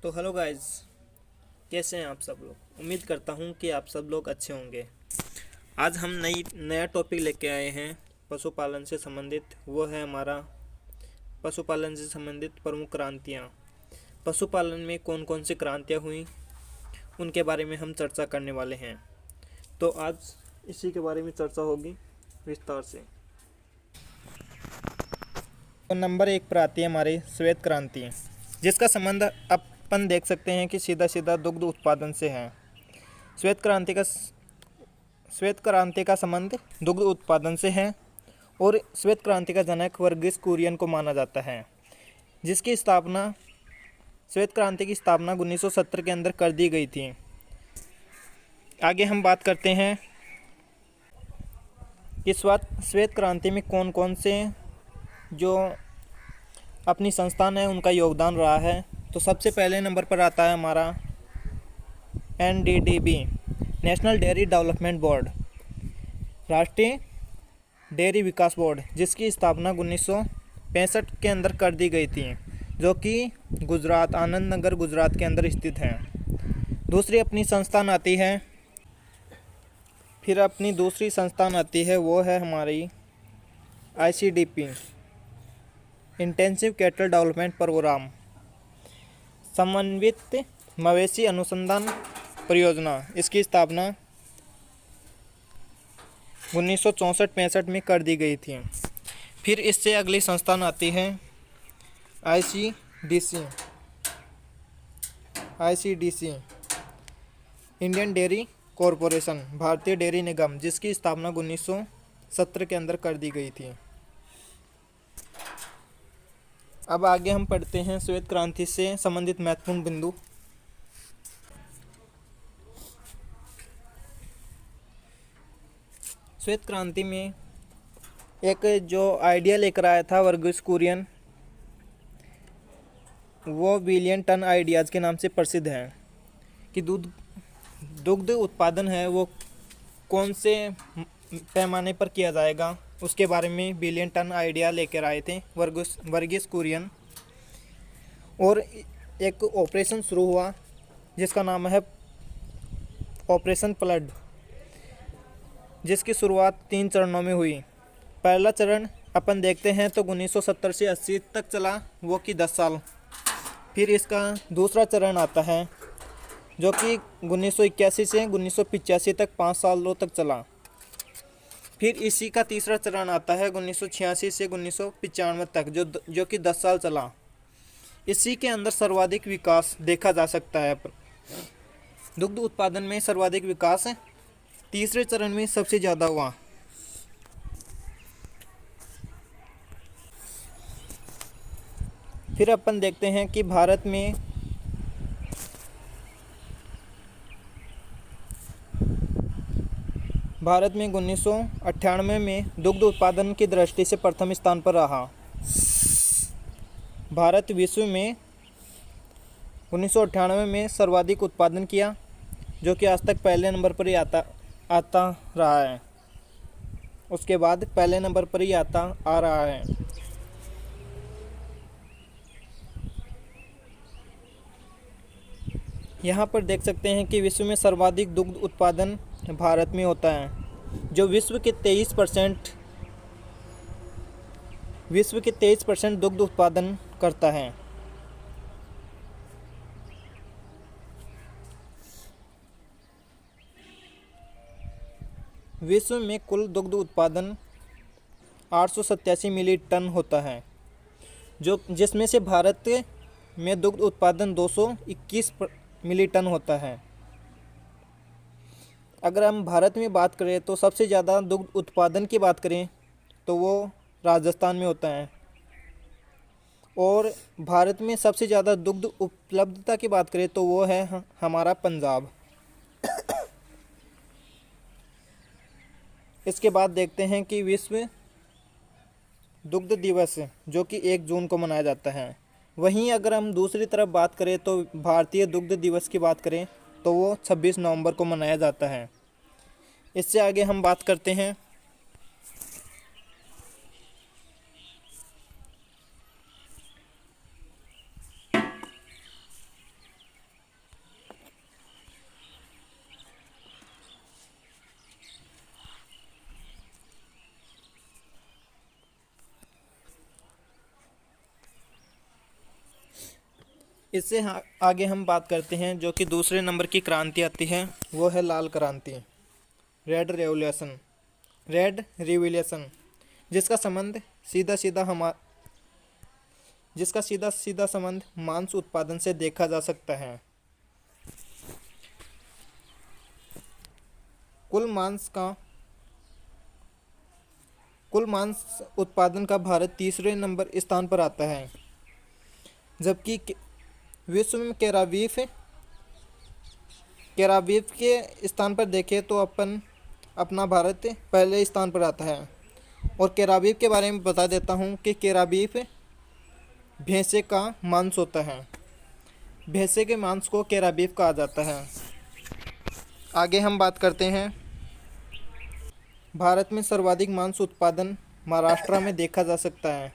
तो hello guys, कैसे हैं आप सब लोग। उम्मीद करता हूं कि आप सब लोग अच्छे होंगे। आज हम नया टॉपिक लेके आए हैं पशुपालन से संबंधित। वो है हमारा पशुपालन से संबंधित प्रमुख क्रांतियाँ। पशुपालन में कौन कौन सी क्रांतियाँ हुई उनके बारे में हम चर्चा करने वाले हैं। तो आज इसी के बारे में चर्चा होगी विस्तार से। तो नंबर 1 पर आती है हमारी श्वेत क्रांति, जिसका संबंध अपन देख सकते हैं कि सीधा सीधा दुग्ध उत्पादन से है। श्वेत क्रांति का श्वेत क्रांति का संबंध दुग्ध उत्पादन से है और श्वेत क्रांति का जनक वर्गीस कुरियन को माना जाता है, जिसकी स्थापना श्वेत क्रांति की स्थापना 1970 के अंदर कर दी गई थी। आगे हम बात करते हैं कि श्वेत क्रांति में कौन कौन से जो अपनी संस्थान है उनका योगदान रहा है। तो सबसे पहले नंबर पर आता है हमारा NDDB, national dairy development board, राष्ट्रीय डेयरी विकास बोर्ड, जिसकी स्थापना 1965 के अंदर कर दी गई थी, जो कि गुजरात, आनंद नगर गुजरात के अंदर स्थित है। दूसरी अपनी संस्थान आती है वो है हमारी ICDP, intensive cattle development programme, समन्वित मवेशी अनुसंधान परियोजना। इसकी स्थापना 1964-65 में कर दी गई थी। फिर इससे अगली संस्थान आती है ICDC, इंडियन डेयरी कॉरपोरेशन, भारतीय डेयरी निगम, जिसकी स्थापना 1970 के अंदर कर दी गई थी। अब आगे हम पढ़ते हैं श्वेत क्रांति से संबंधित महत्वपूर्ण बिंदु। श्वेत क्रांति में एक जो आइडिया लेकर आया था वर्गीस कुरियन, वो बिलियन टन आइडियाज़ के नाम से प्रसिद्ध है कि दुग्ध उत्पादन है वो कौन से पैमाने पर किया जाएगा, उसके बारे में बिलियन टन आइडिया लेकर आए थे वर्गीस कुरियन। और एक ऑपरेशन शुरू हुआ जिसका नाम है ऑपरेशन फ्लड, जिसकी शुरुआत 3 चरणों में हुई। पहला चरण अपन देखते हैं तो 1970 से 80 तक चला, वो कि 10 साल। फिर इसका दूसरा चरण आता है जो कि 1981 से 1985 तक 5 सालों तक चला। फिर इसी का तीसरा चरण आता है 1986 से 1995 तक, जो कि 10 साल चला। इसी के अंदर सर्वाधिक विकास देखा जा सकता है। दुग्ध उत्पादन में सर्वाधिक विकास तीसरे चरण में सबसे ज़्यादा हुआ। फिर अपन देखते हैं कि भारत में भारत में 1998 में दुग्ध उत्पादन की दृष्टि से प्रथम स्थान पर रहा। भारत विश्व में 1998 में सर्वाधिक उत्पादन किया, जो कि आज तक पहले नंबर पर ही आता रहा है। उसके बाद पहले नंबर पर ही आ रहा है। यहाँ पर देख सकते हैं कि विश्व में सर्वाधिक दुग्ध उत्पादन भारत में होता है, जो विश्व के 23% दुग्ध उत्पादन करता है। विश्व में कुल दुग्ध उत्पादन 887 मिलियन टन होता है, जिसमें से भारत में दुग्ध उत्पादन 221 मिलियन टन होता है। अगर हम भारत में बात करें तो सबसे ज़्यादा दुग्ध उत्पादन की बात करें तो वो राजस्थान में होता है। और भारत में सबसे ज़्यादा दुग्ध उपलब्धता की बात करें तो वो है हमारा पंजाब। इसके बाद देखते हैं कि विश्व दुग्ध दिवस, जो कि 1 जून को मनाया जाता है। वहीं अगर हम दूसरी तरफ बात करें तो भारतीय दुग्ध दिवस की बात करें तो वो 26 नवंबर को मनाया जाता है। इससे आगे हम बात करते हैं इससे आगे हम बात करते हैं जो कि दूसरे नंबर की क्रांति आती है, वो है लाल क्रांति, रेड रेवोल्यूशन। रेड रिवोल्यूशन जिसका संबंध सीधा सीधा संबंध मांस उत्पादन से देखा जा सकता है। कुल मांस उत्पादन का भारत तीसरे नंबर स्थान पर आता है, जबकि विश्व में केराबीफ के स्थान पर देखें तो अपना भारत पहले स्थान पर आता है। और केराबीफ के बारे में बता देता हूँ कि केराबीफ भैंसे का मांस होता है। भैंसे के मांस को केराबीफ कहा जाता है। आगे हम बात करते हैं, भारत में सर्वाधिक मांस उत्पादन महाराष्ट्र में देखा जा सकता है।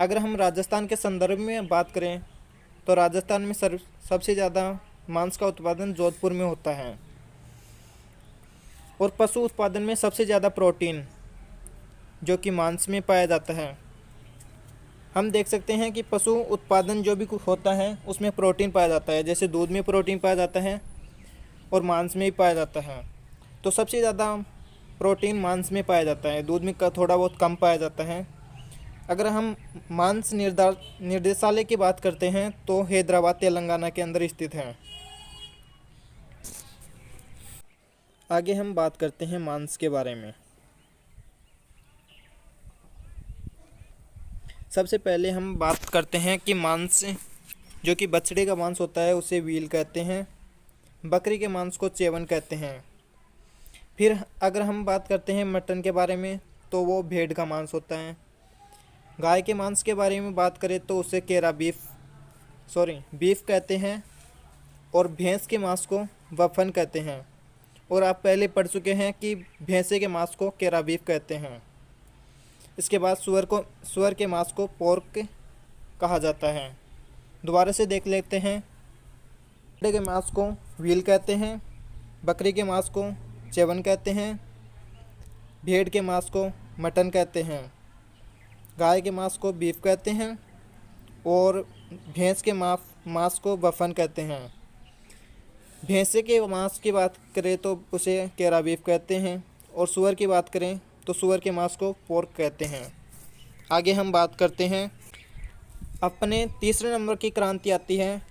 अगर हम राजस्थान के संदर्भ में बात करें तो राजस्थान में सबसे ज़्यादा मांस का उत्पादन जोधपुर में होता है। और पशु उत्पादन में सबसे ज़्यादा प्रोटीन जो कि मांस में पाया जाता है। हम देख सकते हैं कि पशु उत्पादन जो भी होता है उसमें प्रोटीन पाया जाता है, जैसे दूध में प्रोटीन पाया जाता है और मांस में भी पाया जाता है। तो सबसे ज़्यादा प्रोटीन मांस में पाया जाता है, दूध में थोड़ा बहुत कम पाया जाता है। अगर हम मांस निर्देशालय की बात करते हैं तो हैदराबाद तेलंगाना के अंदर स्थित है। आगे हम बात करते हैं मांस के बारे में। सबसे पहले हम बात करते हैं कि मांस जो कि बछड़े का मांस होता है उसे व्हील कहते हैं, बकरी के मांस को चेवन कहते हैं। फिर अगर हम बात करते हैं मटन के बारे में तो वो भेड़ का मांस होता है। गाय के मांस के बारे में बात करें तो उसे बीफ कहते हैं। और भैंस के मांस को वफन कहते हैं। और आप पहले पढ़ चुके हैं कि भैंसे के मांस को केराबीफ कहते हैं। इसके बाद सुअर के मांस को पोर्क कहा जाता है। दोबारा से देख लेते हैं, भेड़ के मांस को व्हील कहते हैं, बकरी के मांस को चेवन कहते हैं, भेड़ के मांस को मटन कहते हैं, गाय के मांस को बीफ कहते हैं और भैंस के मांस को वफन कहते हैं। भैंसे के मांस की बात करें तो उसे केराबीफ कहते हैं और सुअर की बात करें तो सुअर के मांस को पोर्क कहते हैं। आगे हम बात करते हैं, अपने तीसरे नंबर की क्रांति आती है,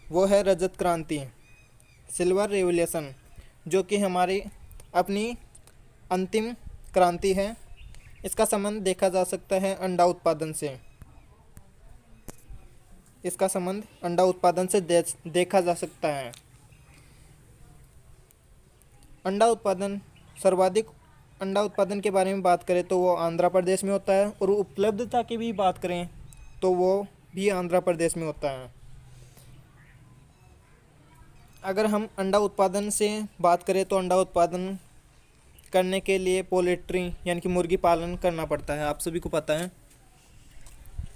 वो है रजत क्रांति, सिल्वर रेवोल्यूशन, जो कि हमारी अपनी अंतिम क्रांति है। इसका संबंध देखा जा सकता है अंडा उत्पादन से। इसका संबंध अंडा उत्पादन से देखा जा सकता है। सर्वाधिक अंडा उत्पादन के बारे में बात करें तो वो आंध्र प्रदेश में होता है। और उपलब्धता की भी बात करें तो वो भी आंध्र प्रदेश में होता है। अगर हम अंडा उत्पादन से बात करें तो अंडा उत्पादन करने के लिए पोल्ट्री यानी कि मुर्गी पालन करना पड़ता है, आप सभी को पता है।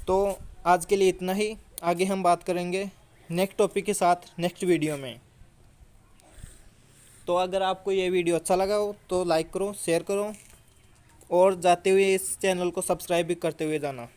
तो आज के लिए इतना ही। आगे हम बात करेंगे नेक्स्ट टॉपिक के साथ नेक्स्ट वीडियो में। तो अगर आपको ये वीडियो अच्छा लगा हो तो लाइक करो, शेयर करो और जाते हुए इस चैनल को सब्सक्राइब भी करते हुए जाना।